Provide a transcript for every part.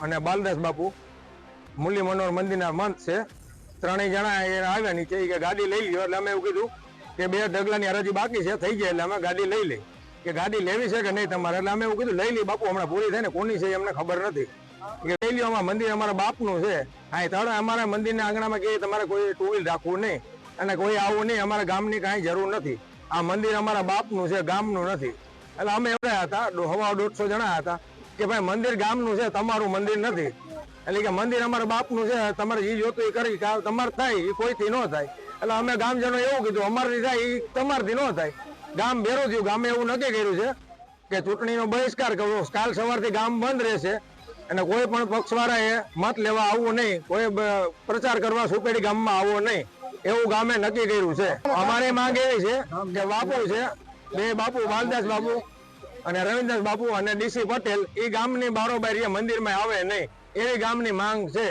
અને બાલદાસ બાપુ મુરલી મનોહર મંદિરના મંત છે. ત્રણેય જણા આવ્યા નીચે કે ગાડી લઈ લ્યો. એટલે અમે એવું કીધું કે 2 ઢગલાની હરાજી બાકી છે, થઈ જાય એટલે અમે ગાડી લઈ લઈ. કે ગાડી લેવી છે કે નહીં તમારે? એટલે અમે એવું કીધું લઈ લઈ બાપુ, હમણાં પૂરી થાય ને, કોની છે એમને ખબર નથી. કે લઈ લ્યો, અમારા મંદિર અમારા બાપનું છે. હા, તળે અમારા મંદિરના આંગણામાં કે તમારે કોઈ ટુ વ્હીલ રાખવું નહીં અને કોઈ આવું નહીં, અમારા ગામની કાંઈ જરૂર નથી. આ મંદિર અમારા બાપનું છે, ગામનું નથી. એટલે અમે એવડા હતા, 150 જણા હતા કે ભાઈ મંદિર ગામનું છે, તમારું મંદિર નથી. એટલે કે મંદિર અમારા બાપનું છે, તમારે જે જોતું એ કરી, તમારે થાય એ કોઈથી ન થાય. એટલે અમે ગામજનો એવું કીધું અમારથી થાય એ તમારથી ન થાય. ગામ ભેરું થયું. ગામે એવું નક્કી કર્યું છે કે ચૂંટણીનો બહિષ્કાર કરવો. કાલ સવારથી ગામ બંધ રહેશે અને કોઈ પણ પક્ષવાળાએ મત લેવા આવવું નહીં, કોઈ પ્રચાર કરવા સુપેડી ગામમાં આવવો નહીં, એવું ગામે નક્કી કર્યું છે. અમારી માંગ એવી છે કે બાપુ છે, 2 બાપુ, બાલદાસ બાપુ અને રવિન્દ્રદાસ બાપુ અને ડીસી પટેલ એ ગામની બારોબાર મંદિરમાં આવે નહીં, એવી ગામની માંગ છે.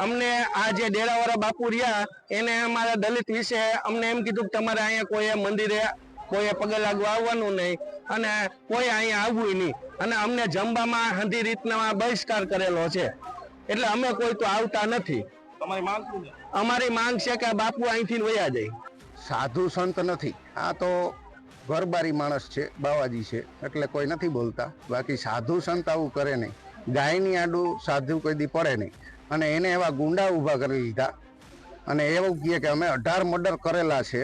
અમને આ જે ડેરાવાળા બાપુ રહ્યા એને અમારા દલિત વિશે અમને એમ કીધું કે તમારે અહીંયા કોઈ મંદિરે કોઈ પગે લાગવા આવવાનું નહીં અને કોઈ અહીંયા આવવું નહીં, અને અમને જમવામાં હંધી રીતના બહિષ્કાર કરેલો છે. એટલે અમે કોઈ તો આવતા નથી. અમારી માંગ છે કે બાપુ અહીંથી વયા જાય. સાધુ સંત નથી, આ તો ઘરબારી માણસ છે, બાવાજી છે, એટલે કોઈ નથી બોલતા. બાકી સાધુ સંત આવું કરે નહીં. ગાયની આડું સાધુ કોઈ દી પડે નહીં. અને એને એવા ગુંડા ઊભા કરી લીધા અને એવું કહે કે અમે 18 મર્ડર કરેલા છે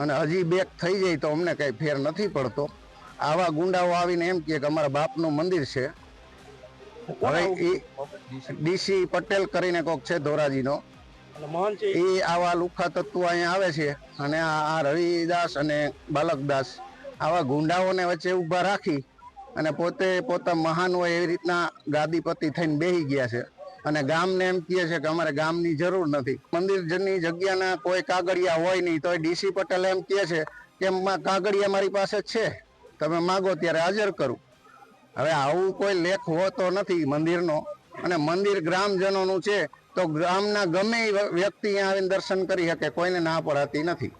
અને હજી બેક થઈ જાય તો અમને કંઈ ફેર નથી પડતો. આવા ગુંડાઓ આવીને એમ કહે કે અમારા બાપનું મંદિર છે. હવે એ ડીસી પટેલ કરીને કોક છે ધોરાજીનો, એ આવા લુખા તત્વો અહીંયા આવે છે અને આ રવિદાસ અને બાલકદાસ આવા ગુંડાઓને વચ્ચે ઊભા રાખી અને પોતે પોતા મહાન હોય એવી રીતના ગાદીપતિ થઈને બેસી ગયા છે. અને ગામને એમ કહે છે કે અમારે ગામની જરૂર નથી. મંદિરની જગ્યાના કોઈ કાગળિયા હોય નહીં તો ડીસી પટેલ એમ કહે છે કે કાગળિયા મારી પાસે છે, તમે માગો ત્યારે હાજર કરું. હવે આવું કોઈ લેખ હોતો નથી મંદિરનો, અને મંદિર ગ્રામજનોનું છે તો ગામના ગમે વ્યક્તિ અહીંયા આવીને દર્શન કરી શકે, કોઈને ના પડાતી નથી.